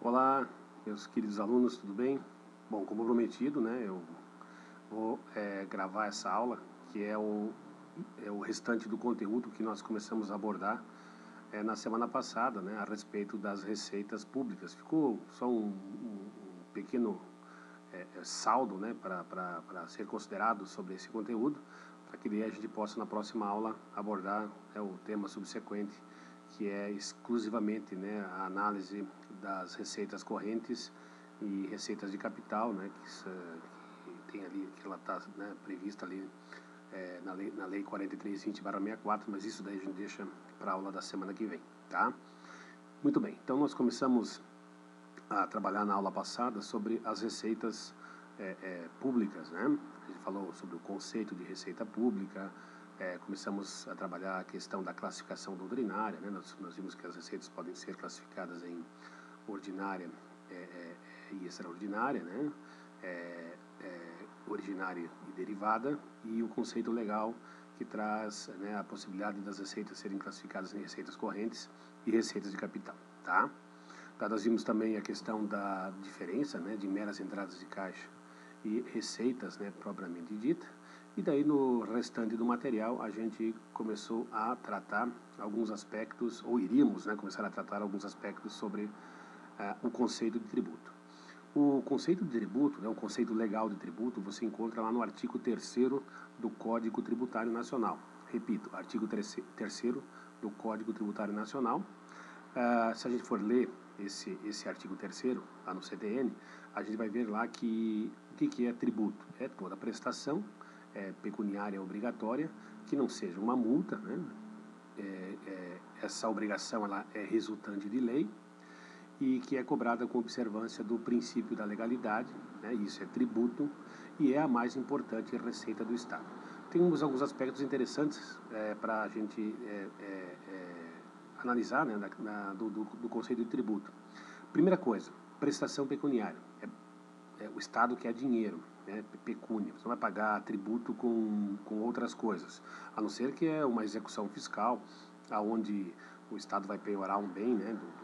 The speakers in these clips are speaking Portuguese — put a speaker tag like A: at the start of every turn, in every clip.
A: Olá, meus queridos alunos, tudo bem? Bom, como prometido, né, eu vou gravar essa aula, que é o restante do conteúdo que nós começamos a abordar na semana passada, né, a respeito das receitas públicas. Ficou só um pequeno saldo, né, para ser considerado sobre esse conteúdo, para que daí a gente possa, na próxima aula, abordar o tema subsequente, que é exclusivamente, né, a análise das receitas correntes e receitas de capital, né, que tem ali, que ela está, né, prevista ali na lei 4320/64, mas isso daí a gente deixa para a aula da semana que vem, tá? Muito bem, então nós começamos a trabalhar na aula passada sobre as receitas públicas, né? A gente falou sobre o conceito de receita pública, começamos a trabalhar a questão da classificação doutrinária, né? Nós vimos que as receitas podem ser classificadas em ordinária e extraordinária, né? Originária e derivada, e o conceito legal que traz, né, a possibilidade das receitas serem classificadas em receitas correntes e receitas de capital, tá? Nós vimos também a questão da diferença, né, de meras entradas de caixa e receitas, né, propriamente dita. E daí no restante do material a gente começou a tratar alguns aspectos, ou iríamos, né, começar a tratar alguns aspectos sobre o conceito de tributo. O conceito de tributo, né, o conceito legal de tributo, você encontra lá no artigo 3º do Código Tributário Nacional. Repito, artigo 3º do Código Tributário Nacional. Se a gente for ler esse artigo 3º, lá no CTN, a gente vai ver lá que o que é tributo? É toda prestação pecuniária obrigatória que não seja uma multa, né? Essa obrigação ela é resultante de lei e que é cobrada com observância do princípio da legalidade, né? Isso é tributo e é a mais importante receita do Estado. Temos alguns aspectos interessantes para a gente analisar, né, do conceito de tributo. Primeira coisa, prestação pecuniária. O Estado quer dinheiro, né, pecúnia. Você não vai pagar tributo com outras coisas, a não ser que é uma execução fiscal, aonde o Estado vai penhorar um bem, né, do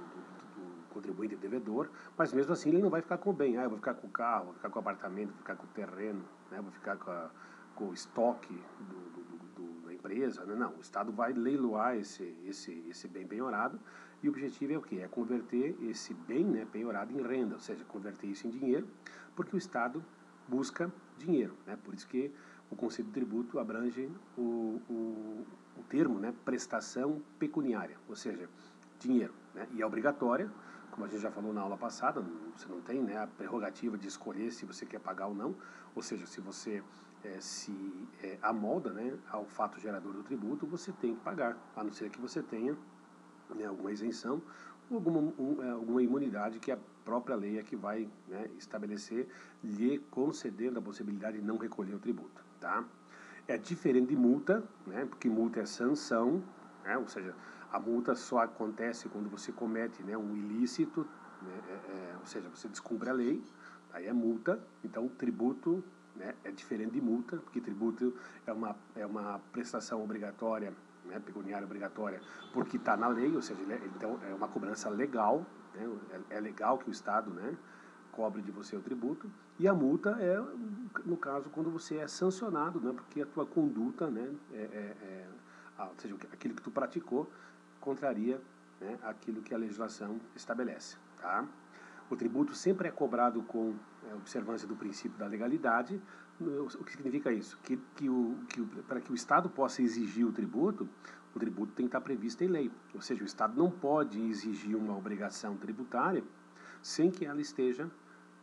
A: contribuinte devedor, mas mesmo assim ele não vai ficar com o bem. Eu vou ficar com o carro, vou ficar com o apartamento, vou ficar com o terreno, né, vou ficar com o estoque da empresa, né? Não, o Estado vai leiloar esse bem penhorado e o objetivo é o quê? É converter esse bem, né, penhorado em renda, ou seja, converter isso em dinheiro, porque o Estado busca dinheiro, né? Por isso que o conceito de tributo abrange o termo, né, prestação pecuniária, ou seja, dinheiro, né? E é obrigatória, como a gente já falou na aula passada, você não tem, né, a prerrogativa de escolher se você quer pagar ou não, ou seja, se você se amolda, né, ao fato gerador do tributo, você tem que pagar, a não ser que você tenha, né, alguma isenção ou alguma imunidade que a própria lei é que vai, né, estabelecer, lhe concedendo a possibilidade de não recolher o tributo, tá? É diferente de multa, né, porque multa é sanção, né, ou seja, a multa só acontece quando você comete, né, um ilícito, né, ou seja, você descumpre a lei, aí é multa. Então, tributo, né, é diferente de multa, porque tributo é uma prestação obrigatória, né, pecuniária obrigatória, porque está na lei, ou seja, então é uma cobrança legal, né, é legal que o Estado, né, cobre de você o tributo, e a multa é, no caso, quando você é sancionado, né, porque a tua conduta, né, ou seja, aquilo que tu praticou contraria, né, aquilo que a legislação estabelece, tá? O tributo sempre é cobrado com observância do princípio da legalidade. O que significa isso? Para que o Estado possa exigir o tributo tem que estar previsto em lei. Ou seja, o Estado não pode exigir uma obrigação tributária sem que ela esteja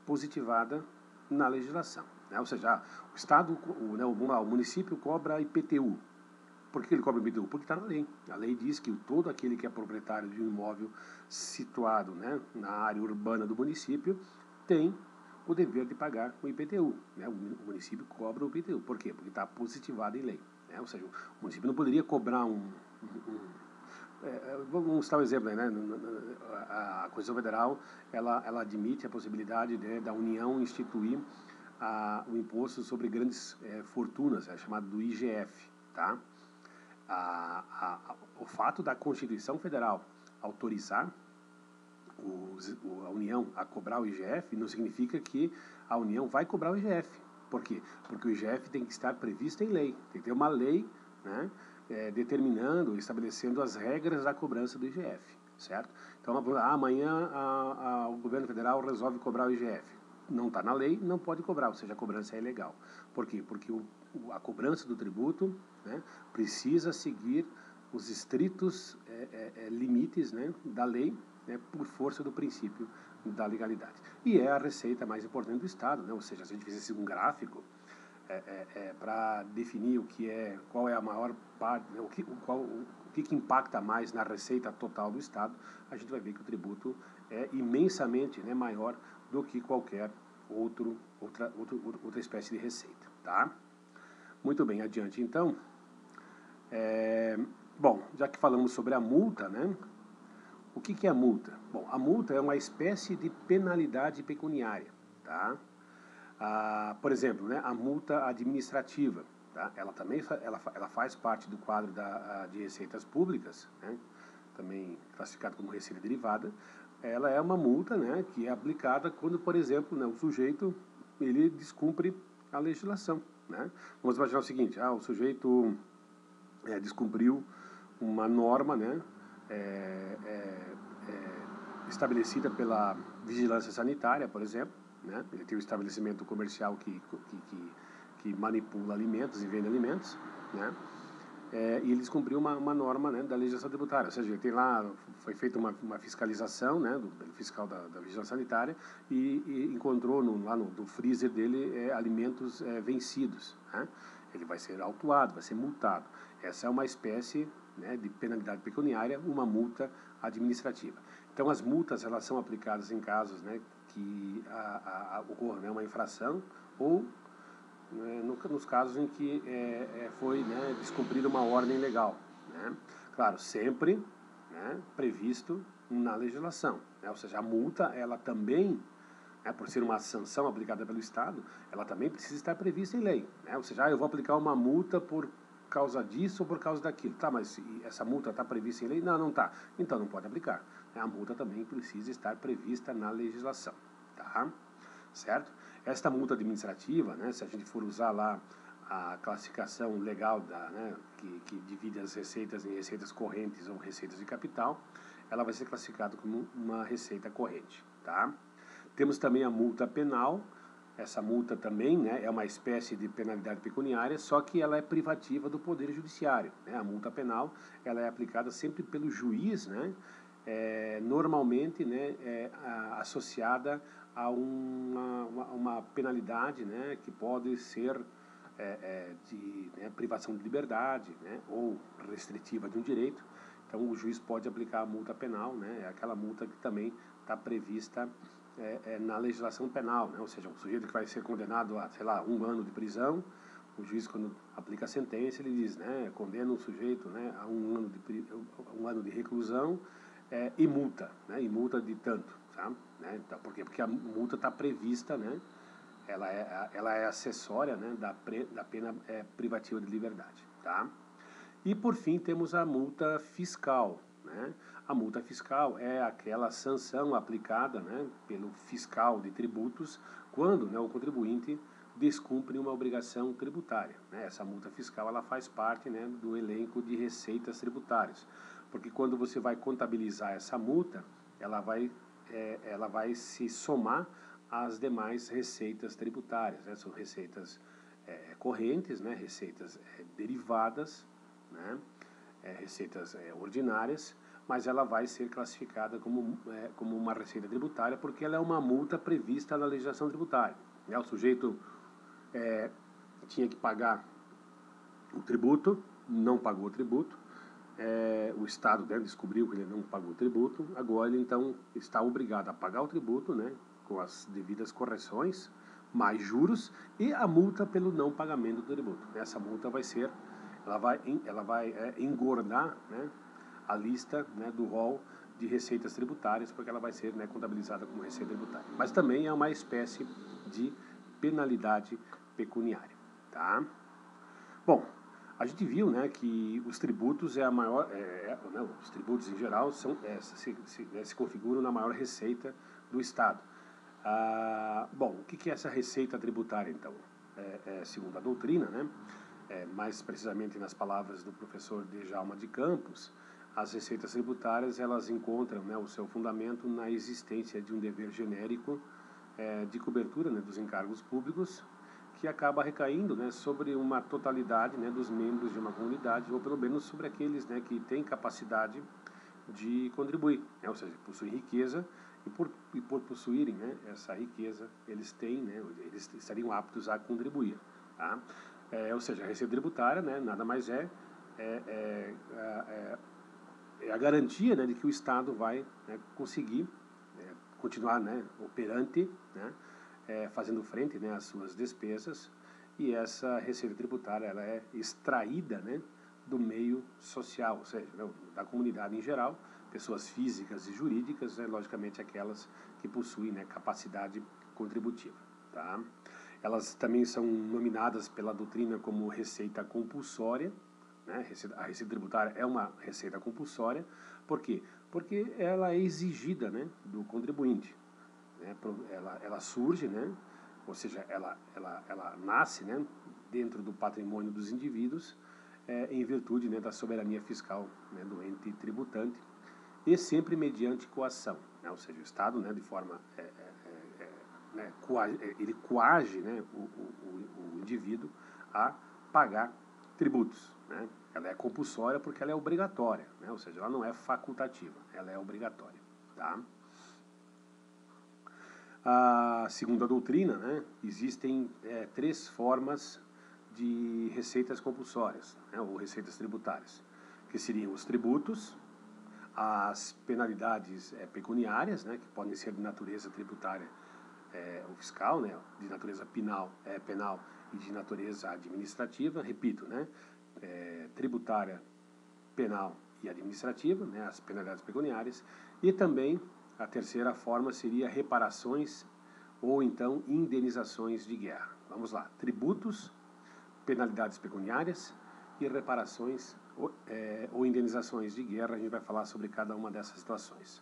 A: positivada na legislação, né? Ou seja, o Estado, o município cobra IPTU. Por que ele cobra IPTU? Porque está na lei. A lei diz que todo aquele que é proprietário de um imóvel situado, né, na área urbana do município tem o dever de pagar o IPTU, né? O município cobra o IPTU. Por quê? Porque está positivado em lei, né? Ou seja, o município não poderia cobrar vamos citar um exemplo, né? A Constituição Federal ela admite a possibilidade da União instituir o imposto sobre grandes fortunas, chamado do IGF, tá? O fato da Constituição Federal autorizar a União a cobrar o IGF, não significa que a União vai cobrar o IGF. Por quê? Porque o IGF tem que estar previsto em lei. Tem que ter uma lei, né, determinando, estabelecendo as regras da cobrança do IGF, certo? Então, amanhã o governo federal resolve cobrar o IGF. Não está na lei, não pode cobrar, ou seja, a cobrança é ilegal. Por quê? Porque a cobrança do tributo, né, precisa seguir os estritos limites, né, da lei, né, por força do princípio da legalidade. E é a receita mais importante do Estado, né? Ou seja, se a gente fizesse um gráfico para definir qual é a maior parte, né, o que impacta mais na receita total do Estado, a gente vai ver que o tributo é imensamente, né, maior do que qualquer outra espécie de receita, tá? Muito bem, adiante então. Bom, já que falamos sobre a multa, né? O que é a multa? Bom, a multa é uma espécie de penalidade pecuniária, tá? Por exemplo, né, a multa administrativa, tá? Ela também ela faz parte do quadro de receitas públicas, né? Também classificado como receita derivada. Ela é uma multa, né, que é aplicada quando, por exemplo, né, o sujeito ele descumpre a legislação, né? Vamos imaginar o seguinte: o sujeito descumpriu uma norma, né, estabelecida pela vigilância sanitária, por exemplo, né? Ele tem um estabelecimento comercial que manipula alimentos e vende alimentos, né? E ele descumpriu uma norma, né, da legislação tributária, ou seja, ele tem lá, foi feita uma fiscalização, né, do fiscal da vigilância sanitária e encontrou lá no freezer dele alimentos vencidos, né? Ele vai ser autuado, vai ser multado. Essa é uma espécie, né, de penalidade pecuniária, uma multa administrativa. Então, as multas elas são aplicadas em casos, né, que ocorra, né, uma infração ou nos casos em que foi, né, descumprida uma ordem legal, né? Claro, sempre, né, previsto na legislação, né? Ou seja, a multa ela também, por ser uma sanção aplicada pelo Estado, ela também precisa estar prevista em lei, né? Ou seja, eu vou aplicar uma multa por causa disso ou por causa daquilo. Tá, mas essa multa está prevista em lei? Não, não está. Então não pode aplicar. A multa também precisa estar prevista na legislação, tá? Certo? Esta multa administrativa, né, se a gente for usar lá a classificação legal né, que divide as receitas em receitas correntes ou receitas de capital, ela vai ser classificada como uma receita corrente, tá? Temos também a multa penal. Essa multa também, né, é uma espécie de penalidade pecuniária, só que ela é privativa do Poder Judiciário, né? A multa penal ela é aplicada sempre pelo juiz, né? Normalmente, né, associada a uma penalidade, né, que pode ser de, né, privação de liberdade, né, ou restritiva de um direito. Então, o juiz pode aplicar a multa penal, né, é aquela multa que também está prevista na legislação penal, né? Ou seja, um sujeito que vai ser condenado a, sei lá, 1 ano de prisão, o juiz, quando aplica a sentença, ele diz, né, condena o sujeito, né, a 1 ano de reclusão e multa, né, e multa de tanto, sabe? Né? Então, por quê? Porque a multa está prevista, né, ela é acessória, né, da pena privativa de liberdade, tá? E, por fim, temos a multa fiscal, né? A multa fiscal é aquela sanção aplicada, né, pelo fiscal de tributos quando, né, o contribuinte descumpre uma obrigação tributária, né? Essa multa fiscal ela faz parte, né, do elenco de receitas tributárias, porque quando você vai contabilizar essa multa, ela vai se somar às demais receitas tributárias, né? São receitas correntes, né, receitas derivadas, né, receitas ordinárias, mas ela vai ser classificada como uma receita tributária porque ela é uma multa prevista na legislação tributária, né? O sujeito tinha que pagar o tributo, não pagou o tributo, o Estado, né, descobriu que ele não pagou o tributo, agora ele então está obrigado a pagar o tributo, né, com as devidas correções, mais juros e a multa pelo não pagamento do tributo. Essa multa ela vai engordar, né, a lista, né, do rol de receitas tributárias, porque ela vai ser, né, contabilizada como receita tributária. Mas também é uma espécie de penalidade pecuniária, tá? Bom, A gente viu, né, que os tributos é a maior, né, os tributos em geral se configuram na maior receita do Estado. Bom, o que é essa receita tributária, então? Segundo a doutrina, né, mais precisamente nas palavras do professor Djalma de Campos, as receitas tributárias elas encontram, né, o seu fundamento na existência de um dever genérico de cobertura, né, dos encargos públicos, que acaba recaindo, né, sobre uma totalidade, né, dos membros de uma comunidade, ou pelo menos sobre aqueles, né, que têm capacidade de contribuir, né, ou seja, possuem riqueza, e por possuírem, né, essa riqueza, eles têm, né, eles estariam aptos a contribuir. Tá? Ou seja, a receita tributária, né, nada mais é a garantia, né, de que o Estado vai, né, conseguir continuar, né, operante, né, fazendo frente, né, às suas despesas, e essa receita tributária ela é extraída, né, do meio social, ou seja, né, da comunidade em geral, pessoas físicas e jurídicas, né, logicamente aquelas que possuem, né, capacidade contributiva. Tá? Elas também são nominadas pela doutrina como receita compulsória, né? A receita tributária é uma receita compulsória. Por quê? Porque ela é exigida, né, do contribuinte. Né? Ela surge, né? Ou seja, ela nasce, né, dentro do patrimônio dos indivíduos em virtude, né, da soberania fiscal, né, do ente tributante, e sempre mediante coação. Né? Ou seja, o Estado, né, de forma né, ele coage, né, o indivíduo a pagar tributos. Né? Ela é compulsória porque ela é obrigatória, né? Ou seja, ela não é facultativa, ela é obrigatória. Tá? Segundo a doutrina, né, existem 3 formas de receitas compulsórias, né, ou receitas tributárias, que seriam os tributos, as penalidades pecuniárias, né, que podem ser de natureza tributária ou fiscal, né, de natureza penal e de natureza administrativa, repito, né, tributária, penal e administrativa, né, as penalidades pecuniárias, e também a terceira forma seria reparações ou então indenizações de guerra. Vamos lá, tributos, penalidades pecuniárias e reparações ou indenizações de guerra. A gente vai falar sobre cada uma dessas situações.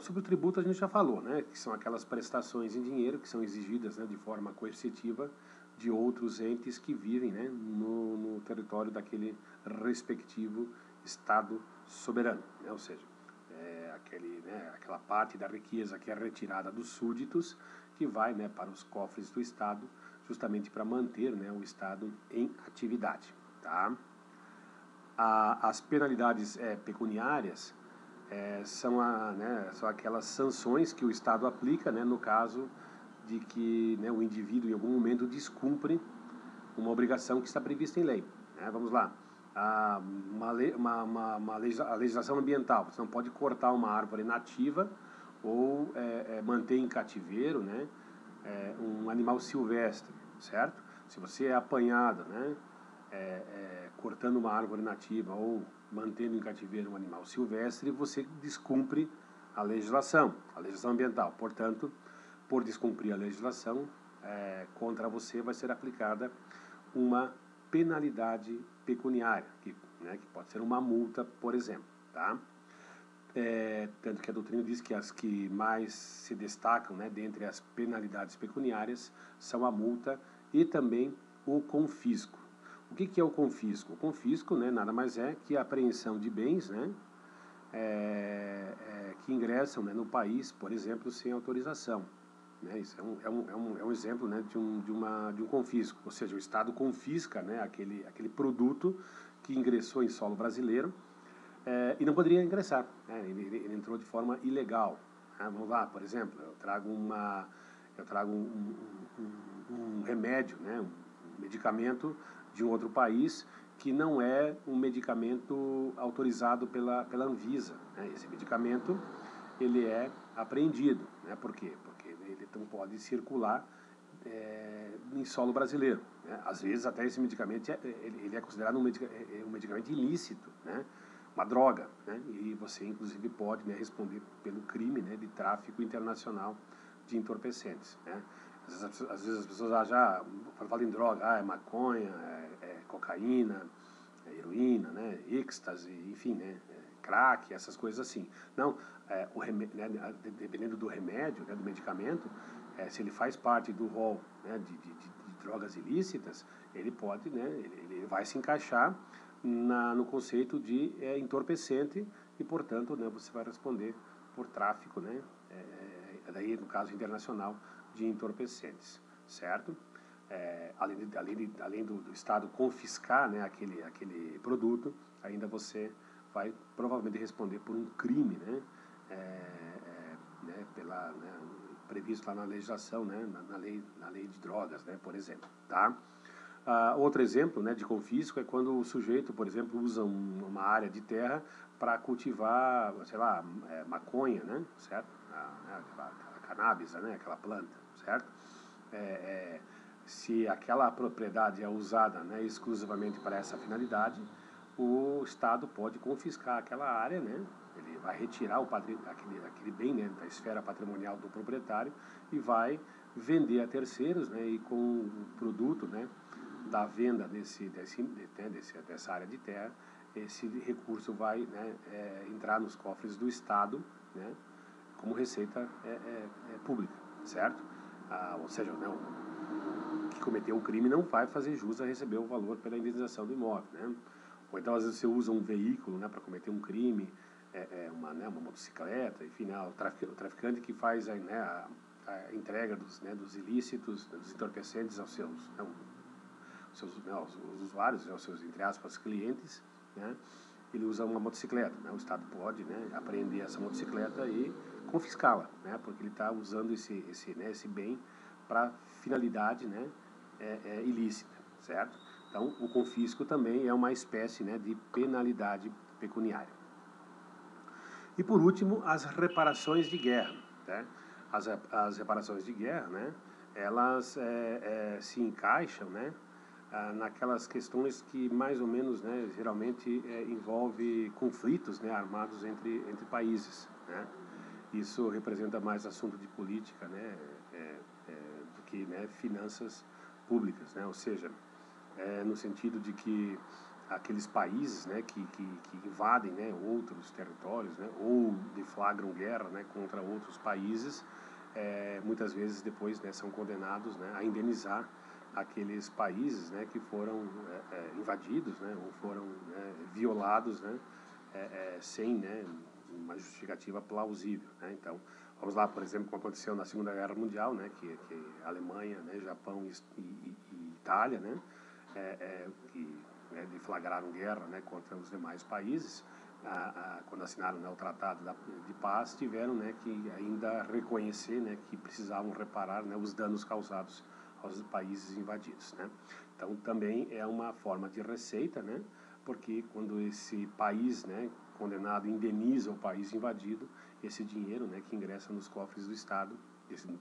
A: Sobre o tributo a gente já falou, né, que são aquelas prestações em dinheiro que são exigidas, né, de forma coercitiva de outros entes que vivem, né, no território daquele respectivo Estado soberano, né, ou seja, aquela parte da riqueza que é retirada dos súditos que vai, né, para os cofres do Estado justamente para manter, né, o Estado em atividade. Tá? As penalidades pecuniárias são aquelas sanções que o Estado aplica, né, no caso de que, né, o indivíduo em algum momento descumpre uma obrigação que está prevista em lei. Né? Vamos lá, a legislação ambiental, você não pode cortar uma árvore nativa ou manter em cativeiro, né, um animal silvestre, certo? Se você é apanhado, né, cortando uma árvore nativa ou mantendo em cativeiro um animal silvestre, você descumpre a legislação ambiental. Portanto, por descumprir a legislação, contra você vai ser aplicada uma penalidade pecuniária, que pode ser uma multa, por exemplo. Tá? Tanto que a doutrina diz que as que mais se destacam, né, dentre as penalidades pecuniárias são a multa e também o confisco. O que é o confisco? O confisco, né, nada mais é que a apreensão de bens, né, que ingressam, né, no país, por exemplo, sem autorização. Né? Isso é um exemplo, né, de um confisco, ou seja, o Estado confisca, né, aquele produto que ingressou em solo brasileiro e não poderia ingressar. Né? Ele entrou de forma ilegal. Né? Vamos lá, por exemplo, eu trago um remédio, né, um medicamento de um outro país que não é um medicamento autorizado pela Anvisa. Né? Esse medicamento ele é apreendido. Né? Por quê? Porque ele não pode circular em solo brasileiro. Né? Às vezes até esse medicamento ele é considerado um medicamento ilícito, né? Uma droga, né? E você inclusive pode, né, responder pelo crime, né, de tráfico internacional de entorpecentes. Né? Às vezes as pessoas já falam em droga, é maconha, é cocaína, é heroína, né, êxtase, enfim, né, crack, essas coisas assim. Não, o remédio, né, dependendo do remédio, né, do medicamento, se ele faz parte do rol, né, de drogas ilícitas, ele pode, né, ele vai se encaixar no conceito de entorpecente e, portanto, né, você vai responder por tráfico, né, daí no caso internacional, de entorpecentes, certo? Além do Estado confiscar, né, aquele produto, ainda você vai provavelmente responder por um crime, né, né, previsto lá na legislação, né, na lei de drogas, né, por exemplo, tá? Outro exemplo, né, de confisco é quando o sujeito, por exemplo, usa uma área de terra para cultivar, sei lá, maconha, né, certo? Aquela cannabis, né, aquela planta, certo? Se aquela propriedade é usada, né, exclusivamente para essa finalidade, o Estado pode confiscar aquela área, né? Ele vai retirar aquele bem, né, da esfera patrimonial do proprietário e vai vender a terceiros, né, e com o produto, né, da venda dessa área de terra, esse recurso vai, né, entrar nos cofres do Estado, né, como receita pública, certo? Ou seja, né, o que cometeu o crime não vai fazer jus a receber o valor pela indenização do imóvel, né? Ou então, às vezes, você usa um veículo, né, para cometer um crime, uma motocicleta, enfim, né, o traficante que faz, né, a entrega dos ilícitos, dos entorpecentes aos seus, né, os usuários, aos seus, entre aspas, clientes, né, ele usa uma motocicleta, né, o Estado pode, né, apreender essa motocicleta e confiscá-la, né, porque ele está usando esse bem para finalidade, né, ilícita, certo? Então, o confisco também é uma espécie, né, de penalidade pecuniária. E, por último, as reparações de guerra, né? As reparações de guerra, né, elas se encaixam, né, naquelas questões que mais ou menos, né, geralmente envolve conflitos, né, armados entre países, né? Isso representa mais assunto de política, né, do que, né, finanças públicas, né? Ou seja, no sentido de que aqueles países, né, que invadem, né, outros territórios, né, ou deflagram guerra, né, contra outros países, muitas vezes depois, né, são condenados, né, a indenizar aqueles países, né, que foram invadidos, né, ou foram, né, violados, né, sem, né, uma justificativa plausível, né? Então, vamos lá, por exemplo, como aconteceu na Segunda Guerra Mundial, né, que Alemanha, né, Japão e Itália, né, que deflagraram guerra, né, contra os demais países, quando assinaram, né, o Tratado de Paz, tiveram, né, que ainda reconhecer, né, que precisavam reparar, né, os danos causados aos países invadidos, né? Então, também é uma forma de receita, né, porque quando esse país, né, condenado indeniza o país invadido, esse dinheiro, né, que ingressa nos cofres do Estado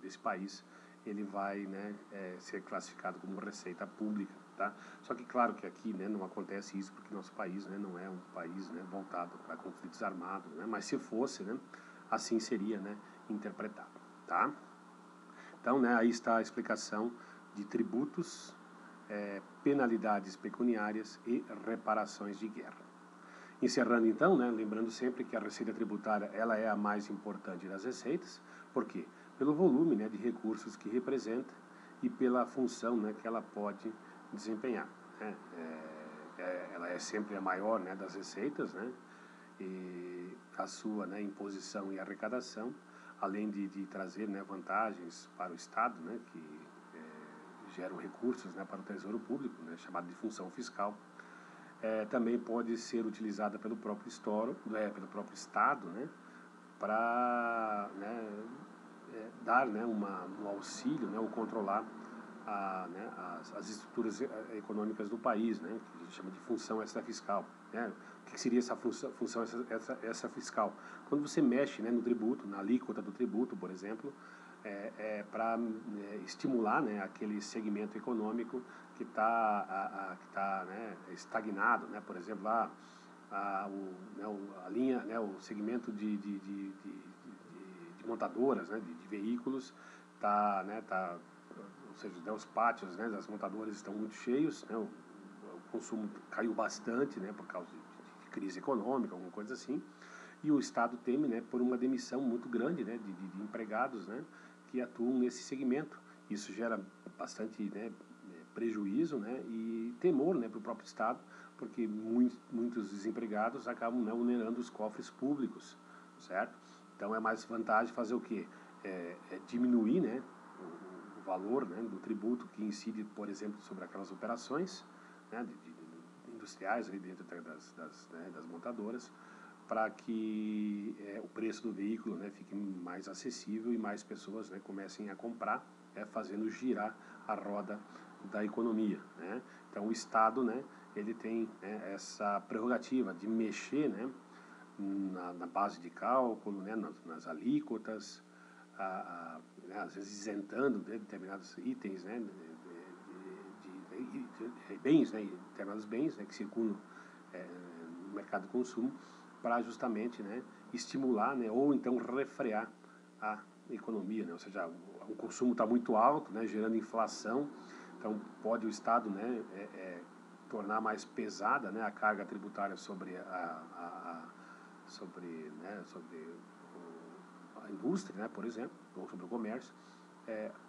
A: desse país, ele vai, né, ser classificado como receita pública, tá? Só que claro que aqui, né, não acontece isso porque nosso país, né, não é um país, né, voltado para conflitos armados, né? Mas se fosse, né, assim seria, né, interpretado, tá? Então, né, aí está a explicação de tributos, penalidades pecuniárias e reparações de guerra. Encerrando então, né, lembrando sempre que a receita tributária ela é a mais importante das receitas, por quê? Pelo volume, né, de recursos que representa e pela função, né, que ela pode desempenhar, né? Ela é sempre a maior, né, das receitas, né, e a sua, né, imposição e arrecadação, além de trazer, né, vantagens para o Estado, né, que geram recursos, né, para o Tesouro Público, né, chamado de função fiscal. Também pode ser utilizada pelo próprio Estado, né, para, né, dar, né, um auxílio, né, ou controlar né, as estruturas econômicas do país, né, que a gente chama de função extrafiscal, né? O que seria essa função extrafiscal? Quando você mexe, né, no tributo, na alíquota do tributo, por exemplo, para estimular, né, aquele segmento econômico que está né, estagnado, né? Por exemplo, a linha, né, o segmento de montadoras, né, de veículos está, né, ou seja, né, os pátios, né, das montadoras estão muito cheios, né, o consumo caiu bastante, né, por causa de crise econômica, alguma coisa assim, e o Estado teme, né, por uma demissão muito grande, né, de empregados, né, que atuam nesse segmento. Isso gera bastante, né, prejuízo, né, e temor, né, para o próprio Estado, porque muitos desempregados acabam, né, onerando os cofres públicos, certo? Então é mais vantagem fazer o quê? Diminuir, né, o valor, né, do tributo que incide, por exemplo, sobre aquelas operações, né, industriais ali dentro das montadoras, para que o preço do veículo, né, fique mais acessível e mais pessoas, né, comecem a comprar, fazendo girar a roda da economia, né? Então o Estado, né, ele tem, né, essa prerrogativa de mexer, né, na base de cálculo, né, nas alíquotas, né, às vezes isentando, né, determinados itens, né, de bens, né, determinados bens, né, que circulam no mercado de consumo, para justamente, né, estimular, né, ou então refrear a economia, né? Ou seja, o consumo está muito alto, né, gerando inflação, então pode o Estado, né, tornar mais pesada, né, a carga tributária sobre a indústria, né, por exemplo, ou sobre o comércio,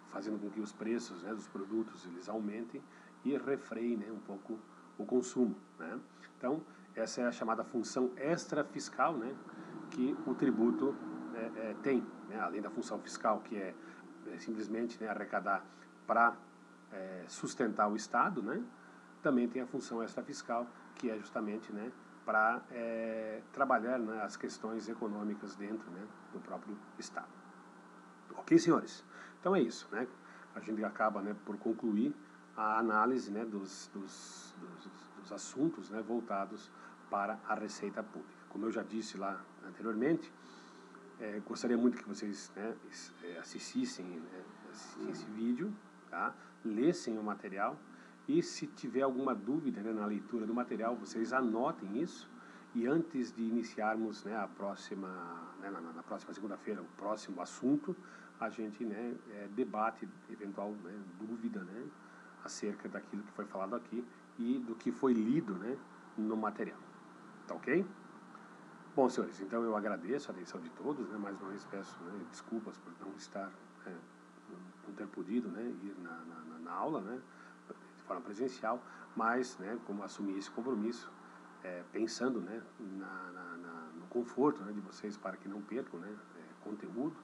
A: fazendo com que os preços, né, dos produtos eles aumentem e refreiem, né, um pouco o consumo, né? Então essa é a chamada função extrafiscal, né, que o tributo tem, né, além da função fiscal, que é simplesmente, né, arrecadar para sustentar o Estado, né, também tem a função extrafiscal, que é justamente, né, para trabalhar, né, as questões econômicas dentro, né, do próprio Estado. Ok, senhores? Então é isso, né? A gente acaba, né, por concluir a análise, né, dos assuntos, né, voltados para a Receita Pública. Como eu já disse lá anteriormente, gostaria muito que vocês, né, assistissem esse vídeo, tá? Lessem o material e se tiver alguma dúvida, né, na leitura do material, vocês anotem isso e antes de iniciarmos, né, na próxima segunda-feira, o próximo assunto, a gente, né, debate eventual, né, dúvida, né, acerca daquilo que foi falado aqui e do que foi lido, né, no material. Tá ok? Bom, senhores, então eu agradeço a atenção de todos, né, mais uma vez peço, né, desculpas por não estar, não ter podido, né, ir na aula, né, de forma presencial, mas, né, como assumi esse compromisso, pensando, né, no conforto, né, de vocês para que não percam, né, conteúdo,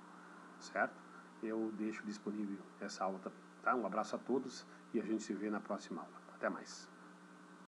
A: certo? Eu deixo disponível essa aula, tá? Um abraço a todos e a gente se vê na próxima aula. Até mais.